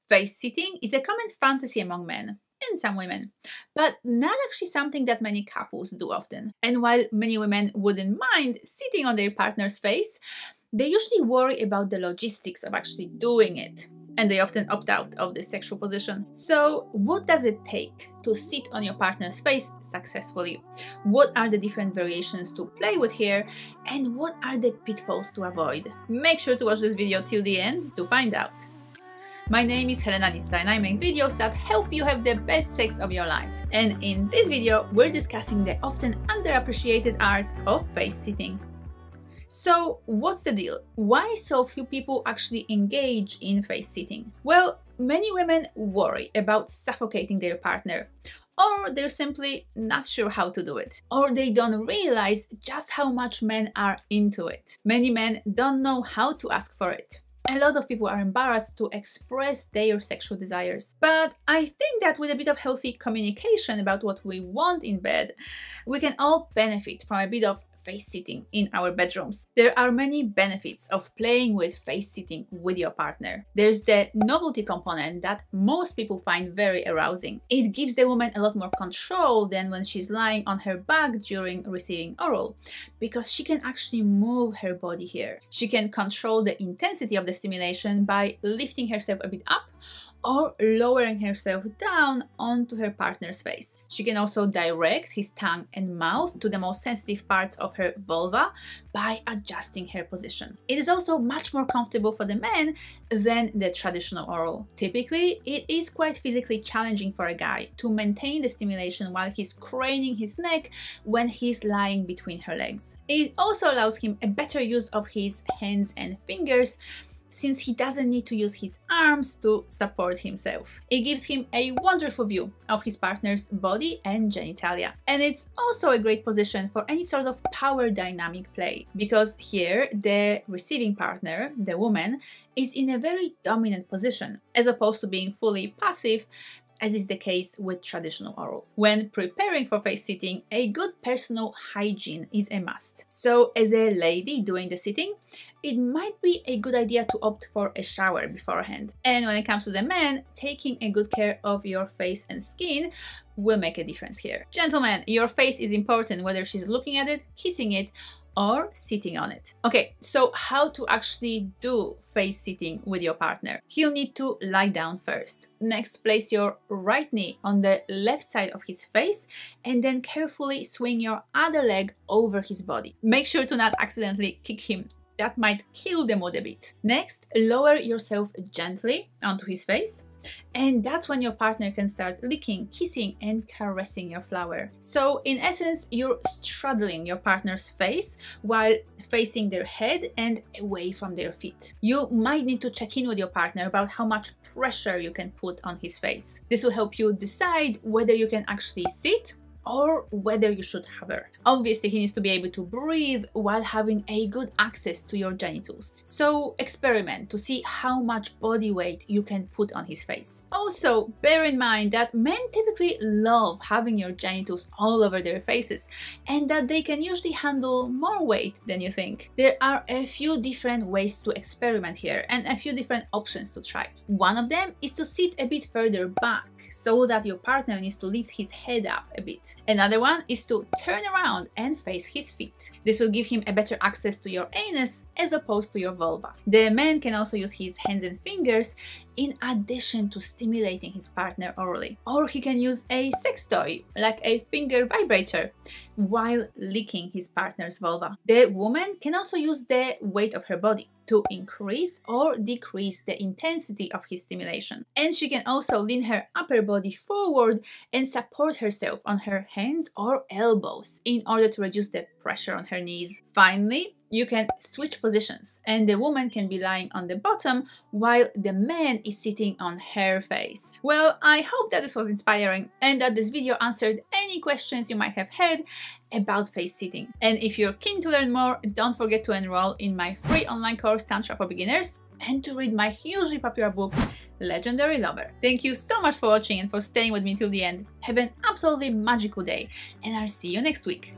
Face sitting is a common fantasy among men and some women, but not actually something that many couples do often. And while many women wouldn't mind sitting on their partner's face, they usually worry about the logistics of actually doing it, and they often opt out of this sexual position. So what does it take to sit on your partner's face successfully? What are the different variations to play with here, and what are the pitfalls to avoid? Make sure to watch this video till the end to find out. My name is Helena Nista and I make videos that help you have the best sex of your life. And in this video, we're discussing the often underappreciated art of face sitting. So what's the deal? Why so few people actually engage in face sitting? Well, many women worry about suffocating their partner, or they're simply not sure how to do it, or they don't realize just how much men are into it. Many men don't know how to ask for it. A lot of people are embarrassed to express their sexual desires. But I think that with a bit of healthy communication about what we want in bed, we can all benefit from a bit of face sitting in our bedrooms. There are many benefits of playing with face sitting with your partner. There's the novelty component that most people find very arousing. It gives the woman a lot more control than when she's lying on her back during receiving oral, because she can actually move her body here. She can control the intensity of the stimulation by lifting herself a bit up or lowering herself down onto her partner's face. She can also direct his tongue and mouth to the most sensitive parts of her vulva by adjusting her position. It is also much more comfortable for the man than the traditional oral. Typically, it is quite physically challenging for a guy to maintain the stimulation while he's craning his neck when he's lying between her legs. It also allows him a better use of his hands and fingers, since he doesn't need to use his arms to support himself. It gives him a wonderful view of his partner's body and genitalia. And it's also a great position for any sort of power dynamic play, because here the receiving partner, the woman, is in a very dominant position, as opposed to being fully passive, as is the case with traditional oral. When preparing for face sitting, a good personal hygiene is a must. So as a lady doing the sitting, it might be a good idea to opt for a shower beforehand. And when it comes to the man, taking a good care of your face and skin will make a difference here. Gentlemen, your face is important, whether she's looking at it, kissing it, or sitting on it. Okay, so how to actually do face sitting with your partner? He'll need to lie down first. Next, place your right knee on the left side of his face and then carefully swing your other leg over his body. Make sure to not accidentally kick him. That might kill the mood a bit. Next, lower yourself gently onto his face, and that's when your partner can start licking, kissing, and caressing your flower. So in essence, you're straddling your partner's face while facing their head and away from their feet. You might need to check in with your partner about how much pressure you can put on his face. This will help you decide whether you can actually sit or whether you should hover. Obviously, he needs to be able to breathe while having a good access to your genitals. So experiment to see how much body weight you can put on his face. Also, bear in mind that men typically love having your genitals all over their faces, and that they can usually handle more weight than you think. There are a few different ways to experiment here and a few different options to try. One of them is to sit a bit further back so that your partner needs to lift his head up a bit. Another one is to turn around and face his feet. This will give him a better access to your anus as opposed to your vulva. The man can also use his hands and fingers in addition to stimulating his partner orally. Or he can use a sex toy, like a finger vibrator, while licking his partner's vulva. The woman can also use the weight of her body to increase or decrease the intensity of his stimulation. And she can also lean her upper body forward and support herself on her hands or elbows in order to reduce the pressure on her knees. Finally, you can switch positions and the woman can be lying on the bottom while the man is sitting on her face. Well, I hope that this was inspiring and that this video answered any questions you might have had about face sitting. And if you're keen to learn more, don't forget to enroll in my free online course Tantra for Beginners and to read my hugely popular book Legendary Lover. Thank you so much for watching and for staying with me till the end. Have an absolutely magical day and I'll see you next week.